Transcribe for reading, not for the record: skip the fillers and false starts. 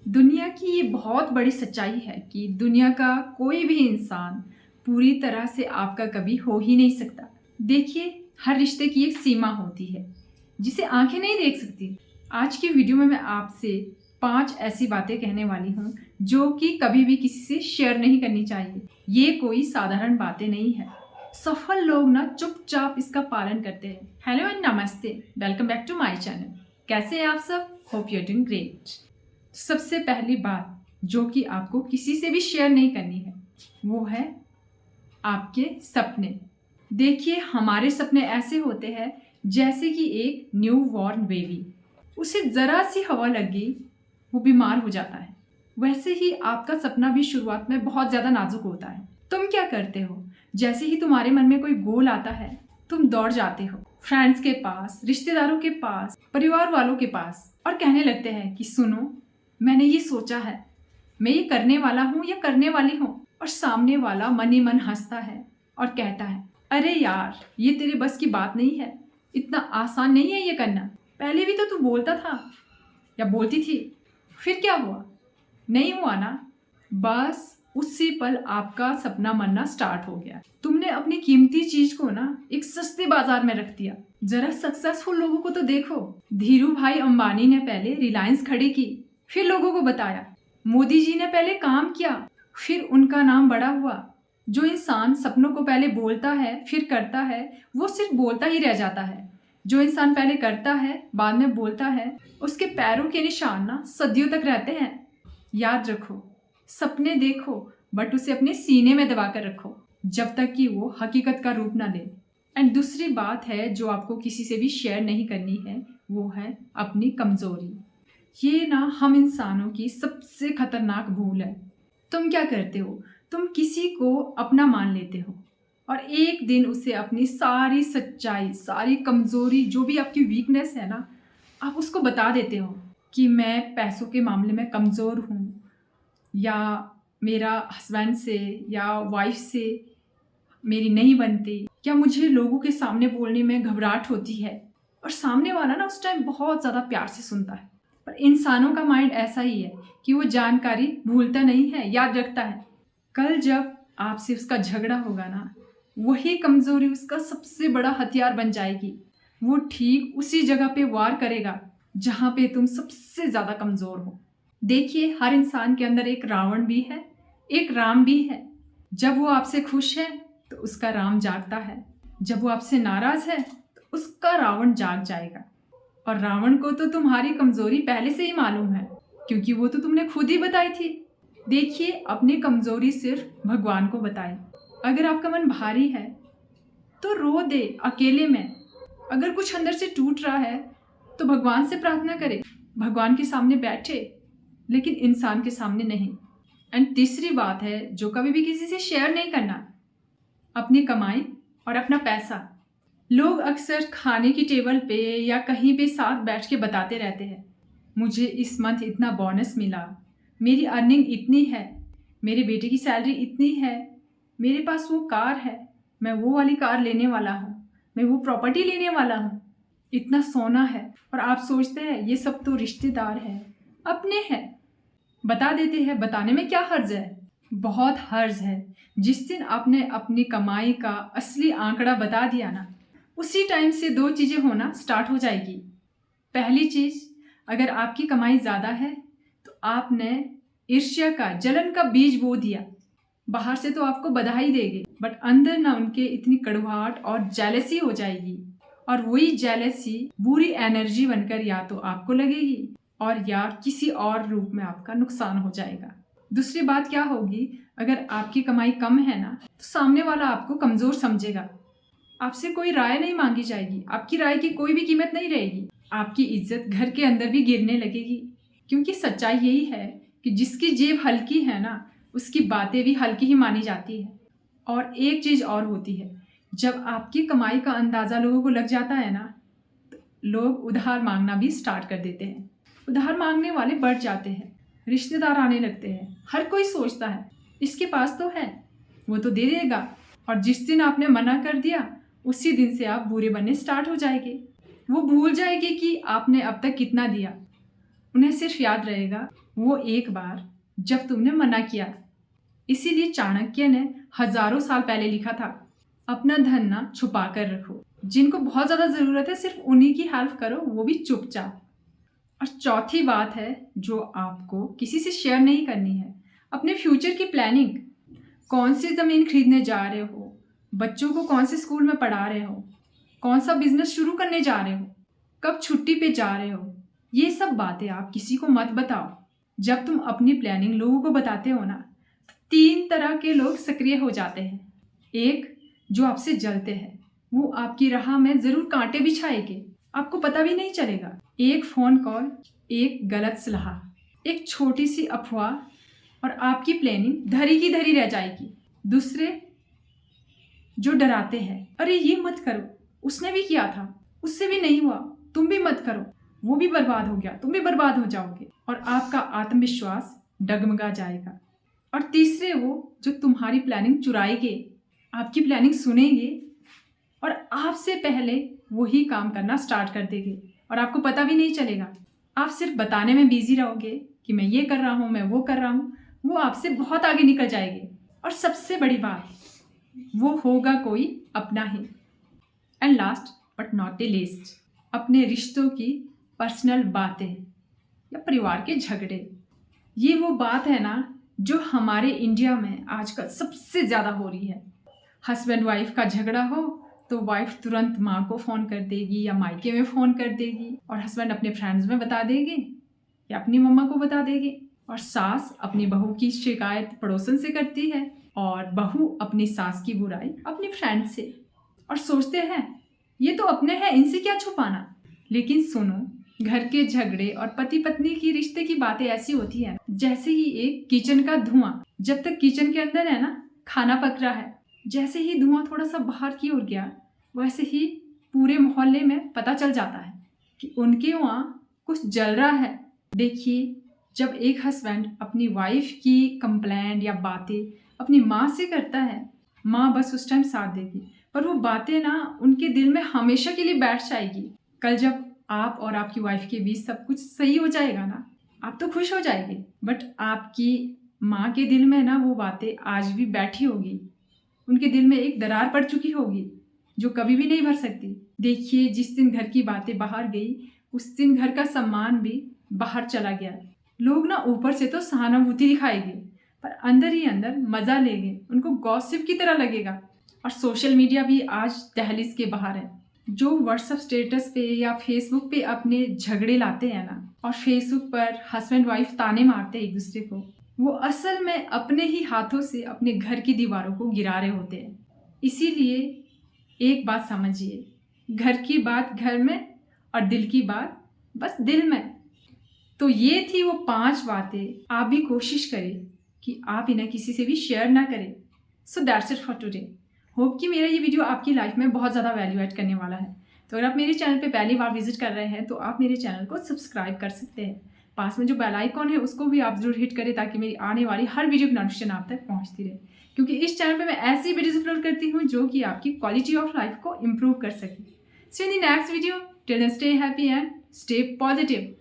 दुनिया की ये बहुत बड़ी सच्चाई है कि दुनिया का कोई भी इंसान पूरी तरह से आपका कभी हो ही नहीं सकता। देखिए, हर रिश्ते की एक सीमा होती है जिसे आंखें नहीं देख सकती। आज की वीडियो में मैं आपसे 5 ऐसी बातें कहने वाली हूँ जो कि कभी भी किसी से शेयर नहीं करनी चाहिए। ये कोई साधारण बातें नहीं है। सफल लोग ना चुपचाप इसका पालन करते हैं। हेलो एंड नमस्ते, welcome back to my channel. कैसे हैं आप सब? Hope you are doing great. सबसे पहली बात जो कि आपको किसी से भी शेयर नहीं करनी है वो है आपके सपने। देखिए, हमारे सपने ऐसे होते हैं जैसे कि एक न्यू बॉर्न बेबी, उसे ज़रा सी हवा लग गई वो बीमार हो जाता है। वैसे ही आपका सपना भी शुरुआत में बहुत ज़्यादा नाजुक होता है। तुम क्या करते हो? जैसे ही तुम्हारे मन में कोई गोल आता है तुम दौड़ जाते हो फ्रेंड्स के पास, रिश्तेदारों के पास, परिवार वालों के पास और कहने लगते हैं कि सुनो, मैंने ये सोचा है, मैं ये करने वाला हूँ या करने वाली हूँ। और सामने वाला मन ही मन हंसता है और कहता है, अरे यार, ये तेरे बस की बात नहीं है, इतना आसान नहीं है ये करना। पहले भी तो तू बोलता था या बोलती थी, फिर क्या हुआ? नहीं हुआ ना। बस उसी पल आपका सपना मरना स्टार्ट हो गया। तुमने अपनी कीमती चीज को ना एक सस्ते बाजार में रख दिया। जरा सक्सेसफुल लोगों को तो देखो। धीरू भाई अंबानी ने पहले रिलायंस खड़ी की, फिर लोगों को बताया। मोदी जी ने पहले काम किया, फिर उनका नाम बड़ा हुआ। जो इंसान सपनों को पहले बोलता है फिर करता है, वो सिर्फ बोलता ही रह जाता है। जो इंसान पहले करता है बाद में बोलता है, उसके पैरों के निशान ना सदियों तक रहते हैं। याद रखो, सपने देखो बट उसे अपने सीने में दबा कर रखो जब तक कि वो हकीकत का रूप ना ले। एंड दूसरी बात है जो आपको किसी से भी शेयर नहीं करनी है, वो है अपनी कमजोरी। ये ना हम इंसानों की सबसे खतरनाक भूल है। तुम क्या करते हो? तुम किसी को अपना मान लेते हो और एक दिन उसे अपनी सारी सच्चाई, सारी कमजोरी, जो भी आपकी वीकनेस है ना, आप उसको बता देते हो कि मैं पैसों के मामले में कमज़ोर हूँ, या मेरा हस्बैंड से या वाइफ से मेरी नहीं बनती, या मुझे लोगों के सामने बोलने में घबराहट होती है। और सामने वाला ना उस टाइम बहुत ज़्यादा प्यार से सुनता है। पर इंसानों का माइंड ऐसा ही है कि वो जानकारी भूलता नहीं है, याद रखता है। कल जब आपसे उसका झगड़ा होगा ना, वही कमज़ोरी उसका सबसे बड़ा हथियार बन जाएगी। वो ठीक उसी जगह पे वार करेगा जहाँ पे तुम सबसे ज़्यादा कमज़ोर हो। देखिए, हर इंसान के अंदर एक रावण भी है, एक राम भी है। जब वो आपसे खुश है तो उसका राम जागता है, जब वो आपसे नाराज़ है तो उसका रावण जाग जाएगा। और रावण को तो तुम्हारी कमज़ोरी पहले से ही मालूम है, क्योंकि वो तो तुमने खुद ही बताई थी। देखिए, अपनी कमज़ोरी सिर्फ भगवान को बताएं। अगर आपका मन भारी है तो रो दे अकेले में। अगर कुछ अंदर से टूट रहा है तो भगवान से प्रार्थना करे, भगवान के सामने बैठे, लेकिन इंसान के सामने नहीं। एंड तीसरी बात है जो कभी भी किसी से शेयर नहीं करना, अपनी कमाई और अपना पैसा। लोग अक्सर खाने की टेबल पे या कहीं पे साथ बैठ के बताते रहते हैं, मुझे इस मंथ इतना बोनस मिला, मेरी अर्निंग इतनी है, मेरे बेटे की सैलरी इतनी है, मेरे पास वो कार है, मैं वो वाली कार लेने वाला हूँ, मैं वो प्रॉपर्टी लेने वाला हूँ, इतना सोना है। और आप सोचते हैं ये सब तो रिश्तेदार हैं, अपने हैं, बता देते हैं। बताने में क्या हर्ज है? बहुत हर्ज है। जिस दिन आपने अपनी कमाई का असली आंकड़ा बता दिया ना, उसी टाइम से दो चीज़ें होना स्टार्ट हो जाएगी। पहली चीज़, अगर आपकी कमाई ज़्यादा है तो आपने ईर्ष्या का, जलन का बीज बो दिया। बाहर से तो आपको बधाई देंगे बट अंदर ना उनके इतनी कड़वाहट और जेलसी हो जाएगी। और वही जेलसी बुरी एनर्जी बनकर या तो आपको लगेगी और या किसी और रूप में आपका नुकसान हो जाएगा। दूसरी बात क्या होगी, अगर आपकी कमाई कम है ना तो सामने वाला आपको कमज़ोर समझेगा। आपसे कोई राय नहीं मांगी जाएगी, आपकी राय की कोई भी कीमत नहीं रहेगी। आपकी इज्जत घर के अंदर भी गिरने लगेगी, क्योंकि सच्चाई यही है कि जिसकी जेब हल्की है ना, उसकी बातें भी हल्की ही मानी जाती है। और एक चीज़ और होती है, जब आपकी कमाई का अंदाज़ा लोगों को लग जाता है ना, तो लोग उधार मांगना भी स्टार्ट कर देते हैं। उधार मांगने वाले बढ़ जाते हैं, रिश्तेदार आने लगते हैं। हर कोई सोचता है इसके पास तो है, वो तो दे देगा। और जिस दिन आपने मना कर दिया उसी दिन से आप बुरे बनने स्टार्ट हो जाएंगे। वो भूल जाएगी कि आपने अब तक कितना दिया। उन्हें सिर्फ याद रहेगा वो एक बार जब तुमने मना किया। इसीलिए चाणक्य ने हजारों साल पहले लिखा था, अपना धन ना छुपा कर रखो, जिनको बहुत ज्यादा जरूरत है सिर्फ उन्हीं की हेल्प करो, वो भी चुपचाप। और चौथी बात है जो आपको किसी से शेयर नहीं करनी है, अपने फ्यूचर की प्लानिंग। कौन सी ज़मीन खरीदने जा रहे हो, बच्चों को कौन से स्कूल में पढ़ा रहे हो, कौन सा बिजनेस शुरू करने जा रहे हो, कब छुट्टी पे जा रहे हो, ये सब बातें आप किसी को मत बताओ। जब तुम अपनी प्लानिंग लोगों को बताते हो ना, तो 3 तरह के लोग सक्रिय हो जाते हैं। एक, जो आपसे जलते हैं, वो आपकी राह में जरूर कांटे बिछाएंगे, आपको पता भी नहीं चलेगा। एक फ़ोन कॉल, एक गलत सलाह, एक छोटी सी अफवाह और आपकी प्लानिंग धरी की धरी रह जाएगी। दूसरे, जो डराते हैं, अरे ये मत करो, उसने भी किया था, उससे भी नहीं हुआ, तुम भी मत करो, वो भी बर्बाद हो गया, तुम भी बर्बाद हो जाओगे, और आपका आत्मविश्वास डगमगा जाएगा। और तीसरे, वो जो तुम्हारी प्लानिंग चुराएंगे, आपकी प्लानिंग सुनेंगे और आपसे पहले वही काम करना स्टार्ट कर देंगे और आपको पता भी नहीं चलेगा। आप सिर्फ बताने में बिजी रहोगे कि मैं ये कर रहा हूँ, मैं वो कर रहा हूँ, वो आपसे बहुत आगे निकल जाएंगे। और सबसे बड़ी बात, वो होगा कोई अपना ही। And last but not the least, अपने रिश्तों की पर्सनल बातें या परिवार के झगड़े। ये वो बात है ना जो हमारे इंडिया में आजकल सबसे ज़्यादा हो रही है। हस्बैंड वाइफ का झगड़ा हो तो वाइफ तुरंत माँ को फ़ोन कर देगी या मायके में फ़ोन कर देगी, और हस्बैंड अपने फ्रेंड्स में बता देंगे या अपनी मम्मा को बता देगी, और सास अपनी बहू की शिकायत पड़ोसन से करती है, और बहू अपनी सास की बुराई अपनी फ्रेंड से। और सोचते हैं ये तो अपने हैं, इनसे क्या छुपाना। लेकिन सुनो, घर के झगड़े और पति पत्नी की रिश्ते की बातें ऐसी होती है जैसे ही एक किचन का धुआं, जब तक किचन के अंदर है ना, खाना पक रहा है, जैसे ही धुआं थोड़ा सा बाहर की ओर गया, वैसे ही पूरे मोहल्ले में पता चल जाता है कि उनके वहाँ कुछ जल रहा है। देखिए, जब एक हस्बैंड अपनी वाइफ की कंप्लेंट या बातें अपनी माँ से करता है, माँ बस उस टाइम साथ देगी, पर वो बातें ना उनके दिल में हमेशा के लिए बैठ जाएगी। कल जब आप और आपकी वाइफ के बीच सब कुछ सही हो जाएगा ना, आप तो खुश हो जाएंगे, बट आपकी माँ के दिल में ना वो बातें आज भी बैठी होगी, उनके दिल में एक दरार पड़ चुकी होगी जो कभी भी नहीं भर सकती। देखिए, जिस दिन घर की बातें बाहर गई, उस दिन घर का सम्मान भी बाहर चला गया। लोग ना ऊपर से तो सहानुभूति दिखाएंगे, पर अंदर ही अंदर मजा लेंगे, उनको गॉसिप की तरह लगेगा। और सोशल मीडिया भी आज दहलीज के बाहर है। जो व्हाट्सएप स्टेटस पे या फेसबुक पे अपने झगड़े लाते हैं ना, और फेसबुक पर हस्बैंड वाइफ ताने मारते हैं एक दूसरे को, वो असल में अपने ही हाथों से अपने घर की दीवारों को गिरा रहे होते हैं। इसीलिए एक बात समझिए, घर की बात घर में और दिल की बात बस दिल में। तो ये थी वो 5 बातें। आप भी कोशिश करें कि आप इन्हें किसी से भी शेयर ना करें। So that's it for today. Hope कि मेरा ये वीडियो आपकी लाइफ में बहुत ज़्यादा वैल्यू ऐड करने वाला है। तो अगर आप मेरे चैनल पे पहली बार विजिट कर रहे हैं तो आप मेरे चैनल को सब्सक्राइब कर सकते हैं। पास में जो बेल आइकॉन है उसको भी आप जरूर हिट करें ताकि मेरी आने वाली हर वीडियो की नोटिफिकेशन आप तक पहुंचती रहे, क्योंकि इस चैनल पे मैं ऐसी वीडियोस अपलोड करती हूँ जो कि आपकी क्वालिटी ऑफ लाइफ को इम्प्रूव कर सके। So in the next video, till then stay happy and stay positive.